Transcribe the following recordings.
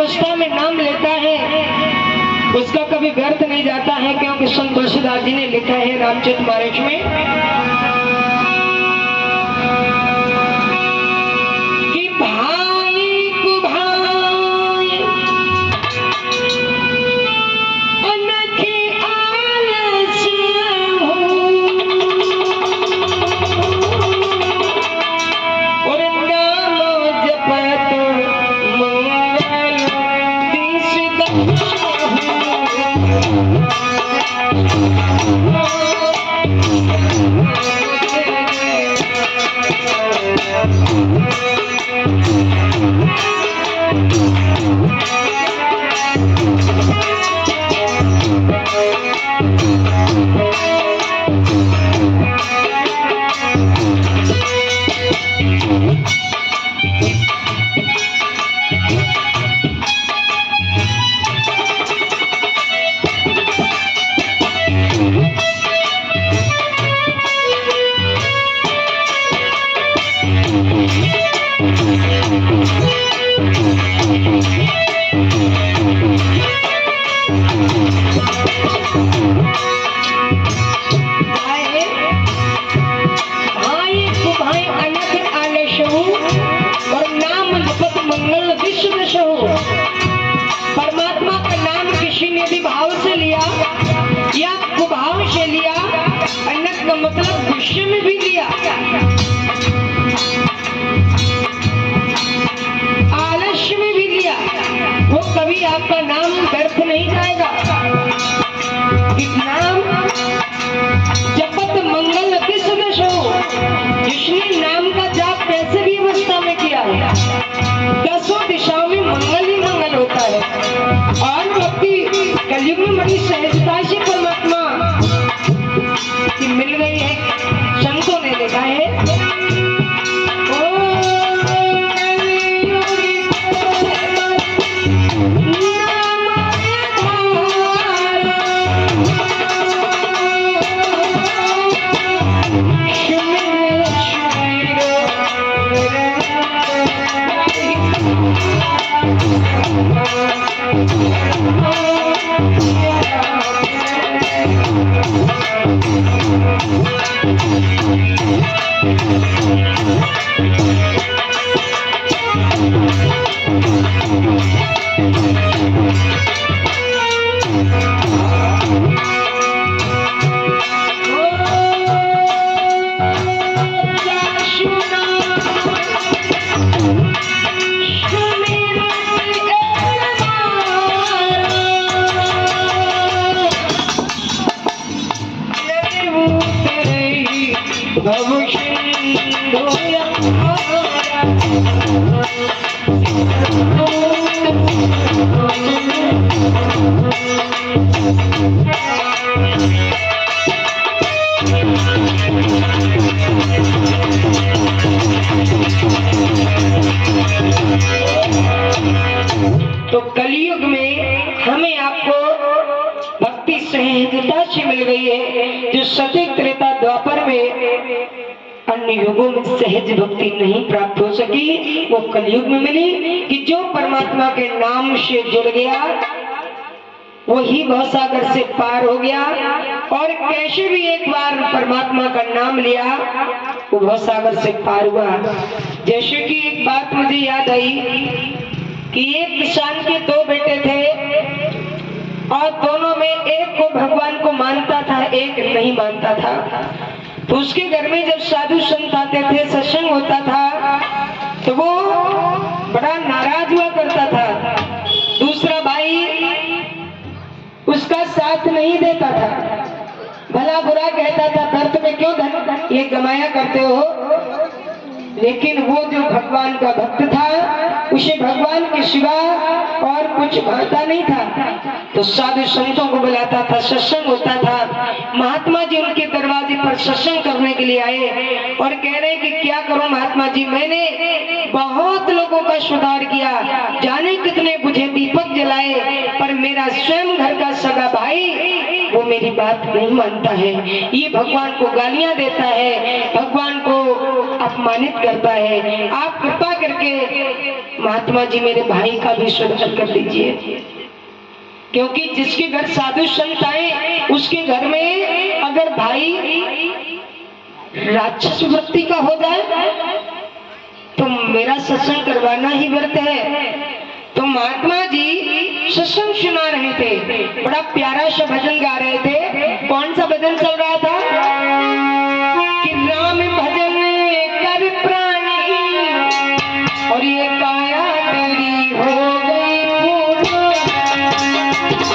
अवस्था में नाम लेता है उसका कभी व्यर्थ नहीं जाता है, क्योंकि संत तुलसीदास जी ने लिखा है रामचरितमानस में कि भाई को भाई अनखे आलस हो और नाम जपत मंगल दिस दश परमात्मा का नाम किसी ने भी भाव से लिया या कुभाव से लिया, अन्य का मतलब विषय में भी लिया, आलस्य में भी लिया, वो कभी आपका नाम व्यर्थ नहीं जाएगा। नाम जपत मंगल दिस दश हो, जिसने नाम का जाप कैसे भी अवस्था में किया है, दसों दिशाओं में मंगल ही मंगल होता है। और भक्ति कलयुग में बड़ी सहजता से परमात्मा की मिल गई है, संतों ने देखा है। तो कलयुग में हमें आपको भक्ति सहजता से मिल गई है, जो सतयुग त्रेता द्वापर में अन्य युगों में सहज भक्ति नहीं प्राप्त हो सकी, वो कलयुग में मिली। कि जो परमात्मा के नाम से जुड़ गया वही भवसागर से पार हो गया, और कैसे भी एक बार परमात्मा का नाम लिया वो भवसागर से पार हुआ। जैसे कि एक बात मुझे याद आई कि एक किसान के दो बेटे थे और दोनों में एक को भगवान को मानता था, एक नहीं मानता था। तो उसके घर में जब साधु संत आते थे, सत्संग होता था, तो वो बड़ा नाराज हुआ करता था। दूसरा भाई उसका साथ नहीं देता था, भला बुरा कहता था, व्यर्थ में क्यों धन ये गमाया करते हो। लेकिन वो जो भगवान का भक्त था उसे भगवान के सिवा और कुछ भाता नहीं था। तो साधु संतों को बुलाता था, सत्संग होता था। महात्मा जी उनके दरवाजे पर सत्संग करने के लिए आए और कह रहे कि क्या करूं महात्मा जी, मैंने बहुत लोगों का सुधार किया, जाने कितने बुझे दीपक जलाए, पर मेरा स्वयं घर का सगा भाई वो मेरी बात नहीं मानता है, ये भगवान को गालियां देता है, भगवान को अपमानित करता है। आप कृपा करके महात्मा जी मेरे भाई का भी स्वागत कर दीजिए, क्योंकि जिसके घर साधु संत आए उसके घर में अगर भाई राक्षस वृत्ति का हो जाए तो मेरा सत्संग करवाना ही व्यर्थ है। तो महात्मा जी सत्संग सुना रहे थे, बड़ा प्यारा सा भजन गा रहे थे। कौन सा भजन चल रहा था? कि राम भजन कर प्राणी और ये काया तेरी हो गई पूर्ण।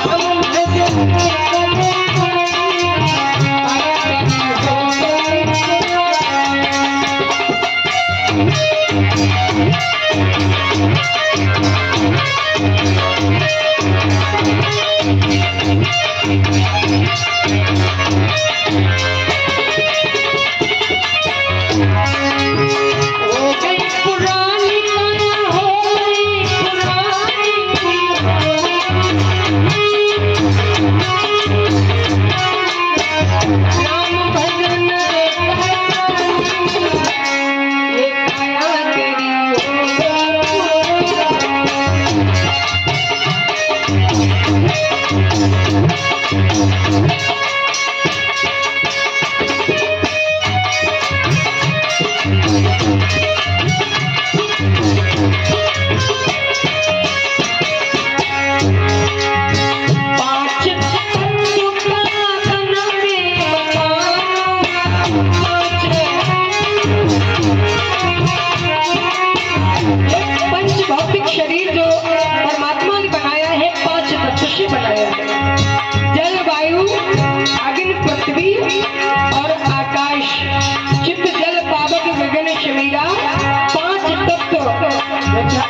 राम भजन कर प्राणी, काया तेरी हो गई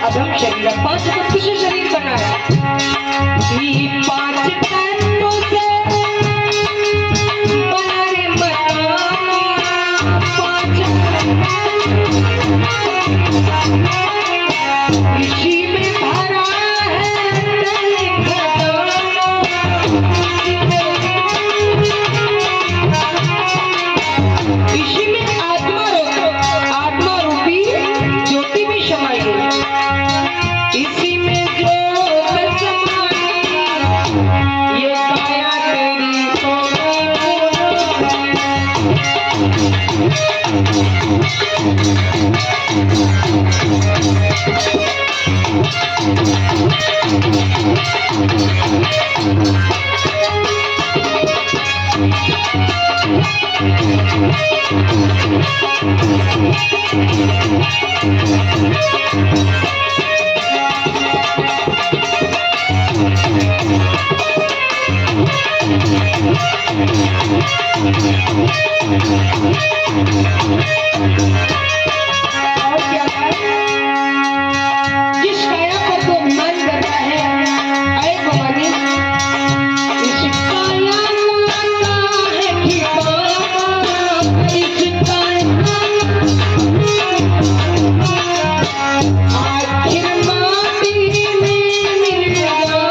अधम शरीर, पांच तत्व से शरीर बना है। पांच तत्वों से बना रे मकान, पांच ऋषि में भरा है ऋषि में आत्मा रूपी ज्योति भी समाई है। इसी में जो ये काया तेरी हो जिस काया पर तो अभिमान करता है, आए भवानी इस काया का है ठिकाना, इस काया आखिर माटी में मिल जाना,